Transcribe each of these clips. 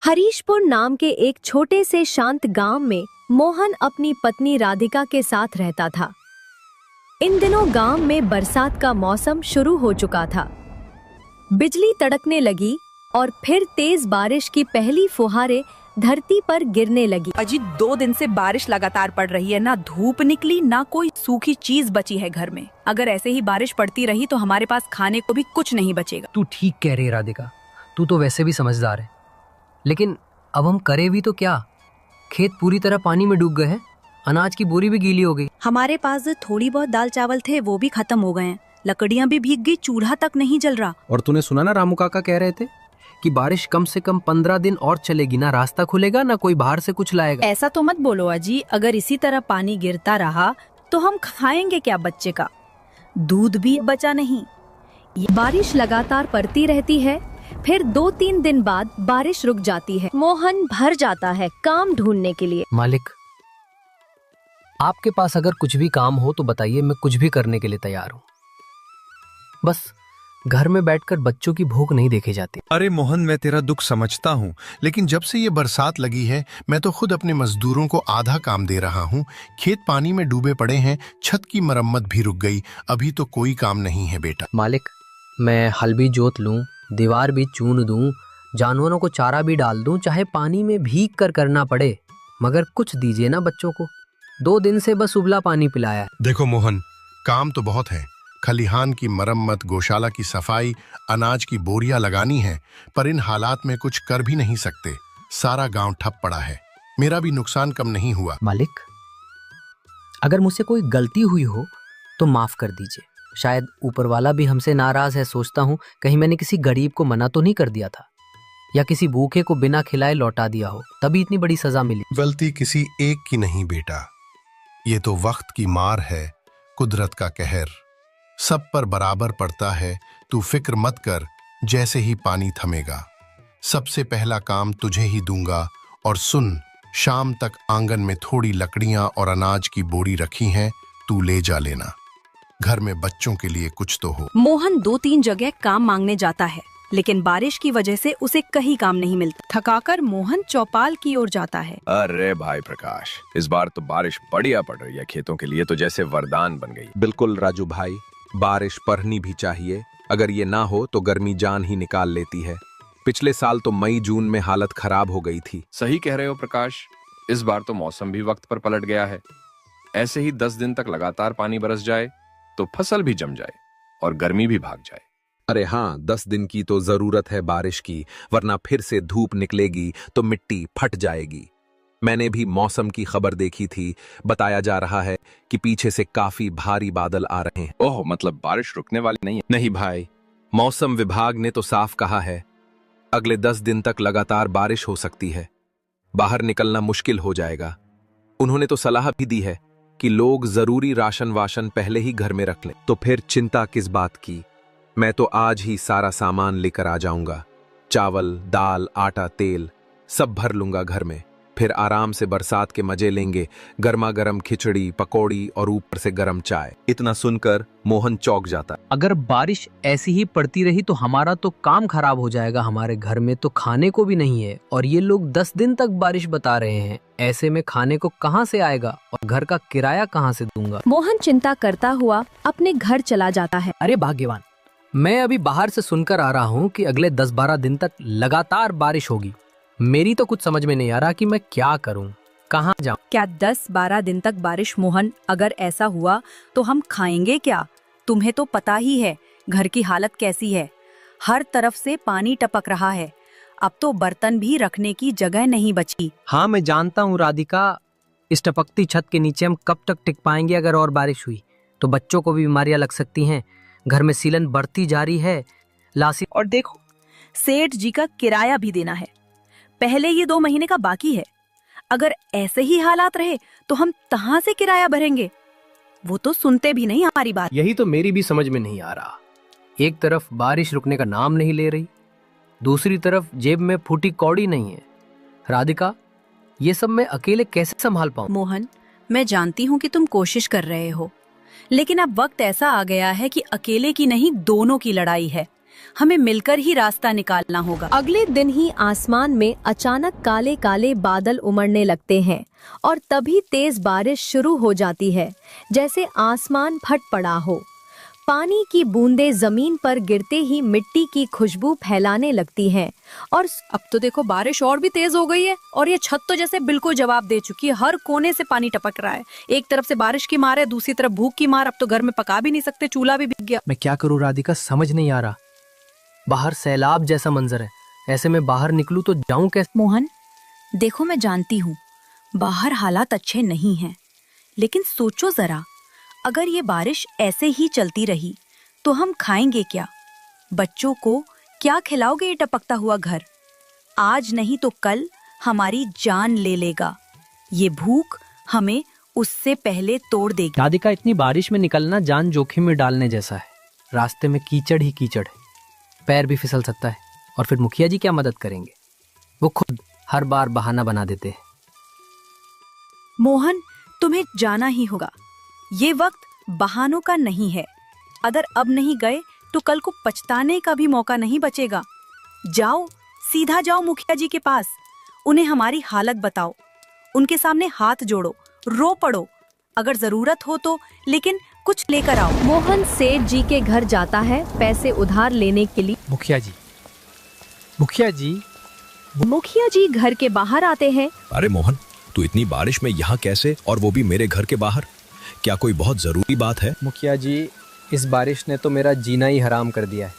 हरीशपुर नाम के एक छोटे से शांत गांव में मोहन अपनी पत्नी राधिका के साथ रहता था। इन दिनों गांव में बरसात का मौसम शुरू हो चुका था। बिजली तड़कने लगी और फिर तेज बारिश की पहली फुहारें धरती पर गिरने लगी। अजी 2 दिन से बारिश लगातार पड़ रही है, ना धूप निकली ना कोई सूखी चीज बची है घर में। अगर ऐसे ही बारिश पड़ती रही तो हमारे पास खाने को भी कुछ नहीं बचेगा। तू ठीक कह रही है राधिका, तू तो वैसे भी समझदार है, लेकिन अब हम करें भी तो क्या? खेत पूरी तरह पानी में डूब गए हैं, अनाज की बोरी भी गीली हो गई। हमारे पास थोड़ी बहुत दाल चावल थे वो भी खत्म हो गए हैं, लकड़ियाँ भी भीग गई, चूल्हा तक नहीं जल रहा। और तूने सुना ना, रामू काका कह रहे थे कि बारिश कम से कम 15 दिन और चलेगी, ना रास्ता खुलेगा ना कोई बाहर से कुछ लाएगा। ऐसा तो मत बोलो अजी, अगर इसी तरह पानी गिरता रहा तो हम खाएंगे क्या? बच्चे का दूध भी बचा नहीं। बारिश लगातार पड़ती रहती है, फिर 2-3 दिन बाद बारिश रुक जाती है। मोहन भर जाता है काम ढूंढने के लिए। मालिक, आपके पास अगर कुछ भी काम हो तो बताइए, मैं कुछ भी करने के लिए तैयार हूँ। बस घर में बैठकर बच्चों की भूख नहीं देखी जाती। अरे मोहन, मैं तेरा दुख समझता हूँ, लेकिन जब से ये बरसात लगी है मैं तो खुद अपने मजदूरों को आधा काम दे रहा हूँ। खेत पानी में डूबे पड़े हैं, छत की मरम्मत भी रुक गई, अभी तो कोई काम नहीं है बेटा। मालिक, मैं हल भी जोत लूँ, दीवार भी चून दूँ, जानवरों को चारा भी डाल दूँ, चाहे पानी में भीग कर करना पड़े, मगर कुछ दीजिए ना बच्चों को। 2 दिन से बस उबला पानी पिलाया है। देखो मोहन, काम तो बहुत है, खलिहान की मरम्मत, गौशाला की सफाई, अनाज की बोरियां लगानी है, पर इन हालात में कुछ कर भी नहीं सकते। सारा गांव ठप पड़ा है, मेरा भी नुकसान कम नहीं हुआ। मालिक, अगर मुझसे कोई गलती हुई हो तो माफ कर दीजिए। शायद ऊपर वाला भी हमसे नाराज है। सोचता हूँ कहीं मैंने किसी गरीब को मना तो नहीं कर दिया था, या किसी भूखे को बिना खिलाए लौटा दिया हो, तभी इतनी बड़ी सजा मिली। गलती किसी एक की नहीं बेटा, ये तो वक्त की मार है, कुदरत का कहर सब पर बराबर पड़ता है। तू फिक्र मत कर, जैसे ही पानी थमेगा सबसे पहला काम तुझे ही दूंगा। और सुन, शाम तक आंगन में थोड़ी लकड़ियां और अनाज की बोरी रखी हैं, तू ले जा लेना। घर में बच्चों के लिए कुछ तो हो। मोहन 2-3 जगह काम मांगने जाता है, लेकिन बारिश की वजह से उसे कहीं काम नहीं मिलता। थकाकर मोहन चौपाल की ओर जाता है। अरे भाई प्रकाश, इस बार तो बारिश बढ़िया पड़ रही है, खेतों के लिए तो जैसे वरदान बन गई। बिल्कुल राजू भाई, बारिश पड़नी भी चाहिए, अगर ये ना हो तो गर्मी जान ही निकाल लेती है। पिछले साल तो मई जून में हालत खराब हो गई थी। सही कह रहे हो प्रकाश, इस बार तो मौसम भी वक्त पर पलट गया है। ऐसे ही 10 दिन तक लगातार पानी बरस जाए तो फसल भी जम जाए और गर्मी भी भाग जाए। अरे हाँ, 10 दिन की तो जरूरत है बारिश की, वरना फिर से धूप निकलेगी तो मिट्टी फट जाएगी। मैंने भी मौसम की खबर देखी थी, बताया जा रहा है कि पीछे से काफी भारी बादल आ रहे हैं। ओह, मतलब बारिश रुकने वाली नहीं है? नहीं भाई, मौसम विभाग ने तो साफ कहा है अगले 10 दिन तक लगातार बारिश हो सकती है, बाहर निकलना मुश्किल हो जाएगा। उन्होंने तो सलाह भी दी है कि लोग जरूरी राशन वाशन पहले ही घर में रख लें। तो फिर चिंता किस बात की, मैं तो आज ही सारा सामान लेकर आ जाऊंगा। चावल, दाल, आटा, तेल सब भर लूंगा घर में, फिर आराम से बरसात के मजे लेंगे। गर्मा गर्म खिचड़ी, पकौड़ी और ऊपर से गर्म चाय। इतना सुनकर मोहन चौंक जाता। अगर बारिश ऐसी ही पड़ती रही तो हमारा तो काम खराब हो जाएगा। हमारे घर में तो खाने को भी नहीं है, और ये लोग 10 दिन तक बारिश बता रहे हैं। ऐसे में खाने को कहाँ से आएगा और घर का किराया कहाँ से दूंगा? मोहन चिंता करता हुआ अपने घर चला जाता है। अरे भाग्यवान, मैं अभी बाहर से सुनकर आ रहा हूँ कि अगले 10-12 दिन तक लगातार बारिश होगी। मेरी तो कुछ समझ में नहीं आ रहा कि मैं क्या करूं, कहां जाऊं। क्या 10-12 दिन तक बारिश? मोहन, अगर ऐसा हुआ तो हम खाएंगे क्या? तुम्हें तो पता ही है घर की हालत कैसी है, हर तरफ से पानी टपक रहा है, अब तो बर्तन भी रखने की जगह नहीं बची। हाँ, मैं जानता हूँ राधिका, इस टपकती छत के नीचे हम कब तक टिक पाएंगे? अगर और बारिश हुई तो बच्चों को भी बीमारियां लग सकती हैं, घर में सीलन बढ़ती जा रही है, लासी। और देखो, सेठ जी का किराया भी देना है, पहले ये 2 महीने का बाकी है। अगर ऐसे ही हालात रहे तो हम कहाँ से किराया भरेंगे? वो तो सुनते भी नहीं हमारी बात। यही तो मेरी भी समझ में नहीं आ रहा। एक तरफ बारिश रुकने का नाम नहीं ले रही, दूसरी तरफ जेब में फूटी कौड़ी नहीं है। राधिका, ये सब मैं अकेले कैसे संभाल पाऊं? मोहन, मैं जानती हूँ कि तुम कोशिश कर रहे हो, लेकिन अब वक्त ऐसा आ गया है कि अकेले की नहीं, दोनों की लड़ाई है। हमें मिलकर ही रास्ता निकालना होगा। अगले दिन ही आसमान में अचानक काले काले बादल उमड़ने लगते हैं और तभी तेज बारिश शुरू हो जाती है, जैसे आसमान फट पड़ा हो। पानी की बूंदें जमीन पर गिरते ही मिट्टी की खुशबू फैलाने लगती हैं और अब तो देखो बारिश और भी तेज हो गई है और ये छत तो जैसे बिल्कुल जवाब दे चुकी है। हर कोने से पानी टपक रहा है। एक तरफ से बारिश की मार है, दूसरी तरफ भूख की मार। अब तो घर में पका भी नहीं सकते, चूल्हा भी भीग गया। मैं क्या करूं राधिका, समझ नहीं आ रहा। बाहर सैलाब जैसा मंजर है, ऐसे में बाहर निकलूं तो जाऊं कैसे? मोहन देखो, मैं जानती हूँ बाहर हालात अच्छे नहीं हैं, लेकिन सोचो जरा, अगर ये बारिश ऐसे ही चलती रही तो हम खाएंगे क्या? बच्चों को क्या खिलाओगे ये टपकता हुआ घर? आज नहीं तो कल हमारी जान ले लेगा। ये भूख हमें उससे पहले तोड़ देगी। राधिका, इतनी बारिश में निकलना जान जोखिम में डालने जैसा है। रास्ते में कीचड़ ही कीचड़ है, पैर भी फिसल सकता है। और फिर मुखिया जी क्या मदद करेंगे? वो खुद हर बार बहाना बना देते हैं। मोहन, तुम्हें जाना ही होगा। ये वक्त बहानों का नहीं है। अगर अब नहीं गए तो कल को पछताने का भी मौका नहीं बचेगा। जाओ, सीधा जाओ मुखिया जी के पास, उन्हें हमारी हालत बताओ, उनके सामने हाथ जोड़ो, रो पड़ो, अगर जरूरत हो तो, लेकिन कुछ लेकर आओ। मोहन सेठ जी के घर जाता है पैसे उधार लेने के लिए। मुखिया जी, मुखिया जी। मुखिया जी घर के बाहर आते हैं। अरे मोहन, तू इतनी बारिश में यहाँ कैसे, और वो भी मेरे घर के बाहर? क्या कोई बहुत जरूरी बात है? मुखिया जी, इस बारिश ने तो मेरा जीना ही हराम कर दिया है।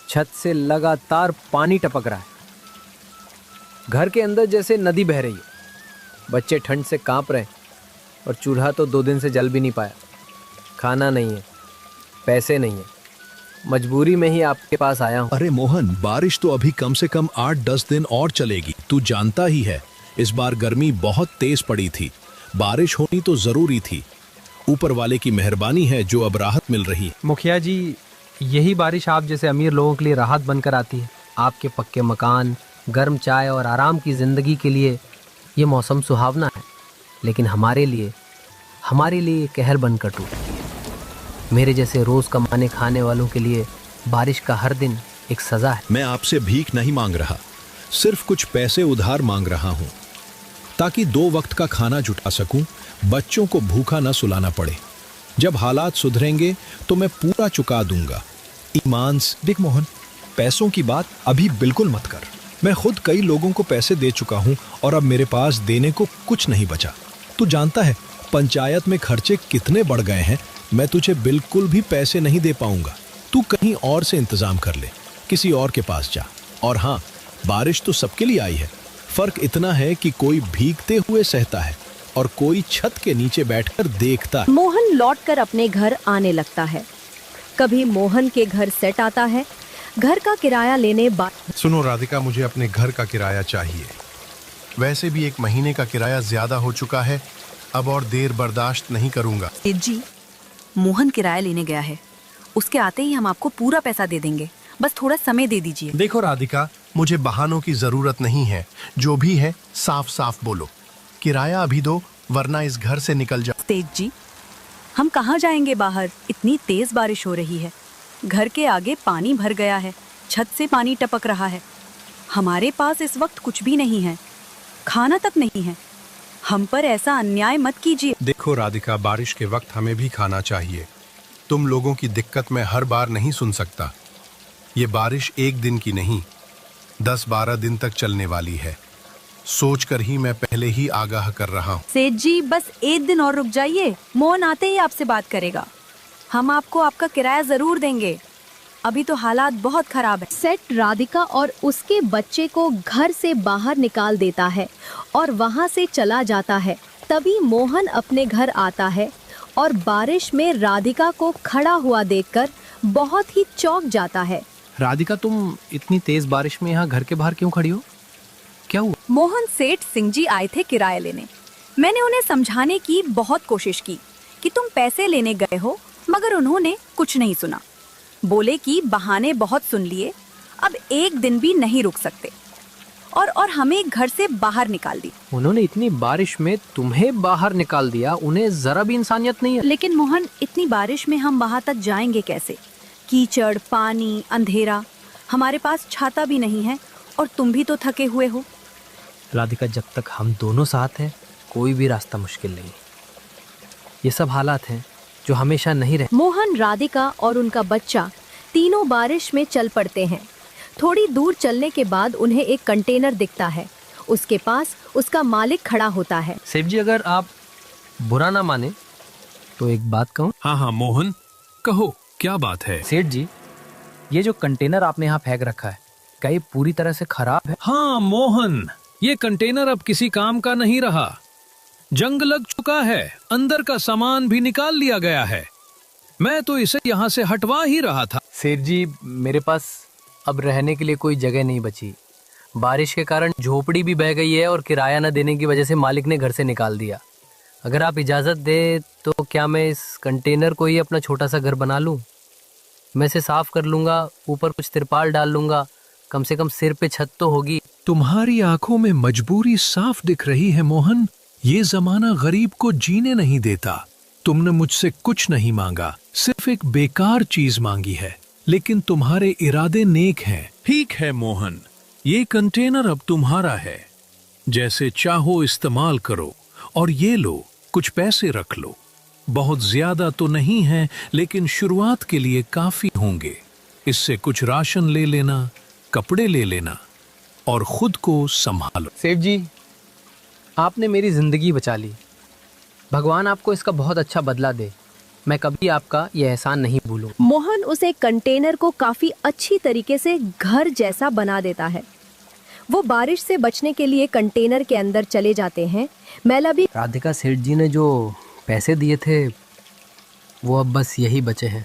छत से लगातार पानी टपक रहा है, घर के अंदर जैसे नदी बह रही है। बच्चे ठंड से कांप रहे हैं और चूल्हा तो 2 दिन से जल भी नहीं पाया। खाना नहीं है, पैसे नहीं है, मजबूरी में ही आपके पास आया हूँ। अरे मोहन, बारिश तो अभी कम से कम 8-10 दिन और चलेगी। तू जानता ही है इस बार गर्मी बहुत तेज पड़ी थी। बारिश होनी तो जरूरी थी। ऊपर वाले की मेहरबानी है जो अब राहत मिल रही है। मुखिया जी, यही बारिश आप जैसे अमीर लोगों के लिए राहत बनकर आती है। आपके पक्के मकान, गर्म चाय और आराम की जिंदगी के लिए ये मौसम सुहावना है, लेकिन हमारे लिए ये कहर बनकर टूटती है। मेरे जैसे रोज कमाने खाने वालों के लिए बारिश का हर दिन एक सजा है। मैं आपसे भीख नहीं मांग रहा, सिर्फ कुछ पैसे उधार मांग रहा हूँ, ताकि 2 वक्त का खाना जुटा सकूं, बच्चों को भूखा न सुलाना पड़े। जब हालात सुधरेंगे तो मैं पूरा चुका दूंगा, ईमान से। देख मोहन, पैसों की बात अभी बिल्कुल मत कर। मैं खुद कई लोगों को पैसे दे चुका हूं और अब मेरे पास देने को कुछ नहीं बचा। तू जानता है पंचायत में खर्चे कितने बढ़ गए हैं। मैं तुझे बिल्कुल भी पैसे नहीं दे पाऊंगा। तू कहीं और से इंतजाम कर ले, किसी और के पास जा। और हाँ, बारिश तो सबके लिए आई है। फर्क इतना है कि कोई भीगते हुए सहता है और कोई छत के नीचे बैठकर देखता है। मोहन लौटकर अपने घर आने लगता है। कभी मोहन के घर सेट आता है, घर का किराया लेने सुनो राधिका, मुझे अपने घर का किराया चाहिए। वैसे भी 1 महीने का किराया ज्यादा हो चुका है, अब और देर बर्दाश्त नहीं करूंगा। जी, मोहन किराया लेने गया है, उसके आते ही हम आपको पूरा पैसा दे देंगे, बस थोड़ा समय दे दीजिए। देखो राधिका, मुझे बहानों की जरूरत नहीं है। जो भी है साफ साफ बोलो। किराया अभी दो, वरना इस घर से निकल जाओ। सेठ जी, हम कहाँ जाएंगे बाहर? इतनी तेज बारिश हो रही है, घर के आगे पानी भर गया है, छत से पानी टपक रहा है। हमारे पास इस वक्त कुछ भी नहीं है, खाना तक नहीं है। हम पर ऐसा अन्याय मत कीजिए। देखो राधिका, बारिश के वक्त हमें भी खाना चाहिए। तुम लोगों की दिक्कत मैं हर बार नहीं सुन सकता। ये बारिश 1 दिन की नहीं, 10-12 दिन तक चलने वाली है। सोचकर ही मैं पहले ही आगाह कर रहा हूँ। सेठ जी, बस 1 दिन और रुक जाइए, मोहन आते ही आपसे बात करेगा। हम आपको आपका किराया जरूर देंगे, अभी तो हालात बहुत खराब है। सेठ राधिका और उसके बच्चे को घर से बाहर निकाल देता है और वहाँ से चला जाता है। तभी मोहन अपने घर आता है और बारिश में राधिका को खड़ा हुआ देखकर बहुत ही चौंक जाता है। राधिका, तुम इतनी तेज बारिश में यहाँ घर के बाहर क्यों खड़ी हो? क्या हुआ? मोहन सेठ सिंह जी आए थे किराया लेने। मैंने उन्हें समझाने की बहुत कोशिश की कि तुम पैसे लेने गए हो, मगर उन्होंने कुछ नहीं सुना। बोले कि बहाने बहुत सुन लिए, अब 1 दिन भी नहीं रुक सकते, और हमें घर से बाहर निकाल दी। उन्होंने इतनी बारिश में तुम्हें बाहर निकाल दिया, उन्हें जरा भी इंसानियत नहीं है। लेकिन मोहन, इतनी बारिश में हम वहाँ तक जाएंगे कैसे? कीचड़, पानी, अंधेरा, हमारे पास छाता भी नहीं है और तुम भी तो थके हुए हो। राधिका, जब तक हम दोनों साथ हैं कोई भी रास्ता मुश्किल नहीं। ये सब हालात हैं जो हमेशा नहीं रहे। मोहन, राधिका और उनका बच्चा तीनों बारिश में चल पड़ते हैं। थोड़ी दूर चलने के बाद उन्हें एक कंटेनर दिखता है। उसके पास उसका मालिक खड़ा होता है। सेठ जी, अगर आप बुरा ना माने तो एक बात कहूँ? हाँ हाँ मोहन, कहो क्या बात है? सेठ जी, ये जो कंटेनर आपने यहाँ फेंक रखा है, क्या ये पूरी तरह से खराब है? हाँ मोहन, ये कंटेनर अब किसी काम का नहीं रहा। जंग लग चुका है, अंदर का सामान भी निकाल लिया गया है। मैं तो इसे यहाँ से हटवा ही रहा था। सेठ जी, मेरे पास अब रहने के लिए कोई जगह नहीं बची। बारिश के कारण झोपड़ी भी बह गई है और किराया न देने की वजह से मालिक ने घर से निकाल दिया। अगर आप इजाज़त दे तो क्या मैं इस कंटेनर को ही अपना छोटा सा घर बना लूँ? मैं इसे साफ कर लूँगा, ऊपर कुछ तिरपाल डाल लूँगा, कम से कम सिर पे छत तो होगी। तुम्हारी आंखों में मजबूरी साफ दिख रही है मोहन। ये जमाना गरीब को जीने नहीं देता। तुमने मुझसे कुछ नहीं मांगा, सिर्फ एक बेकार चीज मांगी है, लेकिन तुम्हारे इरादे नेक हैं। ठीक है मोहन, ये कंटेनर अब तुम्हारा है। जैसे चाहो इस्तेमाल करो और ये लो, कुछ पैसे रख लो। बहुत ज्यादा तो नहीं है, लेकिन शुरुआत के लिए काफी होंगे। इससे कुछ राशन ले लेना, कपड़े ले लेना और खुद को संभालो। सेठ जी, आपने मेरी जिंदगी बचा ली। भगवान आपको इसका बहुत अच्छा बदला दे। मैं कभी आपका यह एहसान नहीं भूलूं। मोहन उस एक कंटेनर को काफी अच्छी तरीके से घर जैसा बना देता है। वो बारिश से बचने के लिए कंटेनर के अंदर चले जाते हैं। मैला भी राधिका, सेठ जी ने जो पैसे दिए थे वो अब बस यही बचे हैं।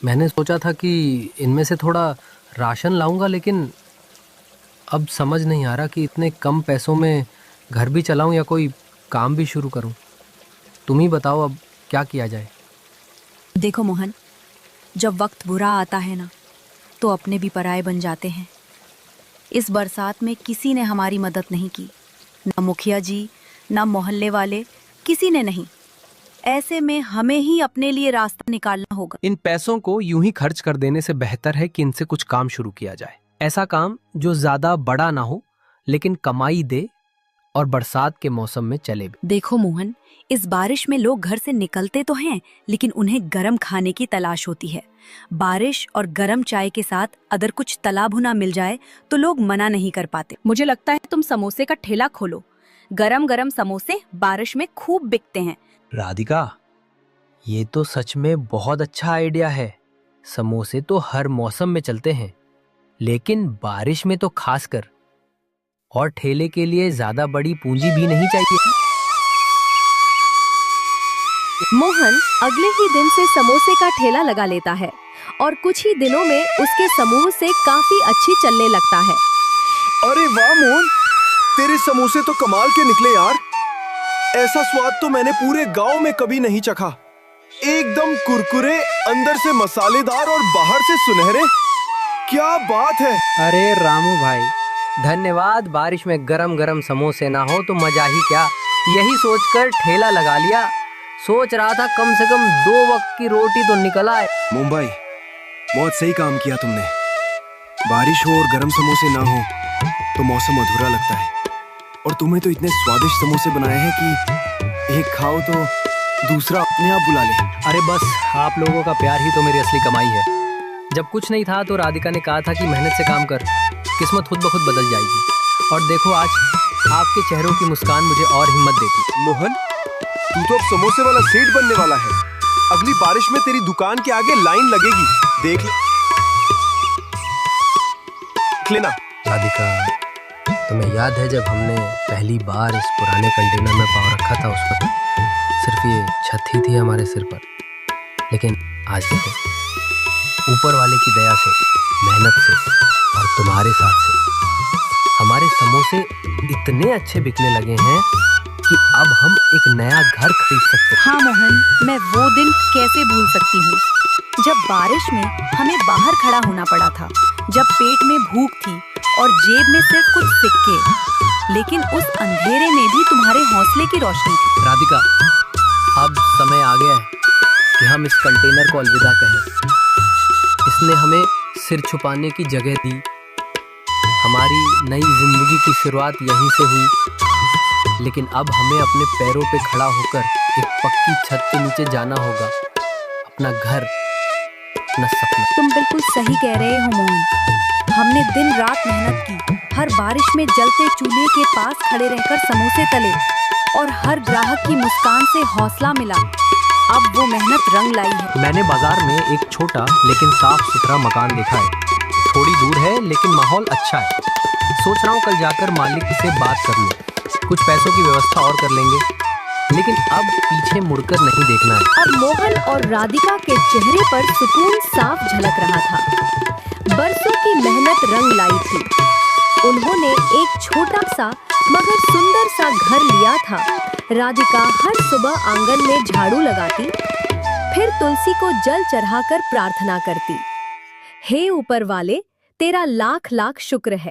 मैंने सोचा था कि इनमें से थोड़ा राशन लाऊंगा, लेकिन अब समझ नहीं आ रहा कि इतने कम पैसों में घर भी चलाऊं या कोई काम भी शुरू करूं। तुम ही बताओ अब क्या किया जाए। देखो मोहन, जब वक्त बुरा आता है ना, तो अपने भी पराये बन जाते हैं। इस बरसात में किसी ने हमारी मदद नहीं की, ना मुखिया जी, ना मोहल्ले वाले, किसी ने नहीं। ऐसे में हमें ही अपने लिए रास्ता निकालना होगा। इन पैसों को यूं ही खर्च कर देने से बेहतर है कि इनसे कुछ काम शुरू किया जाए। ऐसा काम जो ज्यादा बड़ा ना हो, लेकिन कमाई दे और बरसात के मौसम में चले भी। देखो मोहन, इस बारिश में लोग घर से निकलते तो हैं, लेकिन उन्हें गरम खाने की तलाश होती है। बारिश और गरम चाय के साथ अगर कुछ तला भुना मिल जाए तो लोग मना नहीं कर पाते। मुझे लगता है तुम समोसे का ठेला खोलो। गरम गरम समोसे बारिश में खूब बिकते हैं। राधिका, ये तो सच में बहुत अच्छा आइडिया है। समोसे तो हर मौसम में चलते हैं, लेकिन बारिश में तो खासकर। और ठेले के लिए ज्यादा बड़ी पूंजी भी नहीं चाहिए। मोहन अगले ही दिन से समोसे का ठेला लगा लेता है और कुछ ही दिनों में उसके समूह से काफी अच्छी चलने लगता है। अरे वाह मोहन, तेरे समोसे तो कमाल के निकले यार। ऐसा स्वाद तो मैंने पूरे गांव में कभी नहीं चखा। एकदम कुरकुरे, अंदर से मसालेदार और बाहर से सुनहरे। क्या बात है। अरे रामू भाई, धन्यवाद। बारिश में गरम गरम समोसे ना हो तो मजा ही क्या। यही सोचकर ठेला लगा लिया। सोच रहा था कम से कम 2 वक्त की रोटी तो निकल आए। मुंबई, बहुत सही काम किया तुमने। बारिश हो और गरम समोसे ना हो तो मौसम अधूरा लगता है। और तुम्हें तो इतने स्वादिष्ट समोसे बनाए हैं कि एक खाओ तो दूसरा अपने आप बुला ले। अरे बस, आप लोगों का प्यार ही तो मेरी असली कमाई है। जब कुछ नहीं था तो राधिका ने कहा था कि मेहनत से काम कर, किस्मत खुद ब खुद बदल जाएगी। और देखो आज आपके चेहरों की मुस्कान मुझे और हिम्मत देती। मोहन, तू तो अब समोसे वाला सेठ बनने वाला है। अगली बारिश में तेरी दुकान के आगे लाइन लगेगी, देख लेना। राधिका, तुम्हें याद है जब हमने पहली बार इस पुराने कंटेनर में पाँव रखा था, उस वक्त सिर्फ ये छत ही थी हमारे सिर पर। लेकिन आज देखो, ऊपर वाले की दया से, मेहनत से और तुम्हारे साथ से हमारे समोसे इतने अच्छे बिकने लगे हैं कि अब हम एक नया घर खरीद सकते हैं। हाँ मोहन, मैं वो दिन कैसे भूल सकती हूँ जब बारिश में हमें बाहर खड़ा होना पड़ा था, जब पेट में भूख थी और जेब में सिर्फ कुछ सिक्के, लेकिन उस अंधेरे में भी तुम्हारे हौसले की रोशनी थी। राधिका, अब समय आ गया है कि हम इस कंटेनर को अलविदा कहें। इसने हमें सिर छुपाने की जगह दी। हमारी नई जिंदगी की शुरुआत यहीं से हुई, लेकिन अब हमें अपने पैरों पे खड़ा होकर एक पक्की छत के नीचे जाना होगा, अपना घर, अपना सपना। तुम बिल्कुल सही कह रहे हो मोहन। हमने दिन रात मेहनत की, हर बारिश में जलते चूल्हे के पास खड़े रहकर समोसे तले और हर ग्राहक की मुस्कान से हौसला मिला। अब वो मेहनत रंग लाई है। मैंने बाजार में एक छोटा लेकिन साफ सुथरा मकान देखा है। थोड़ी दूर है लेकिन माहौल अच्छा है। सोच रहा हूँ कल जाकर मालिक से बात कर लूँ, कुछ पैसों की व्यवस्था और कर लेंगे, लेकिन अब पीछे मुड़कर नहीं देखना है। अब मोहन और राधिका के चेहरे पर सुकून साफ झलक रहा था। बरसों की मेहनत रंग लाई थी। उन्होंने एक छोटा सा मगर सुंदर सा घर लिया था। राधिका हर सुबह आंगन में झाड़ू लगाती, फिर तुलसी को जल चढ़ाकर प्रार्थना करती, हे ऊपर वाले, तेरा लाख लाख शुक्र है।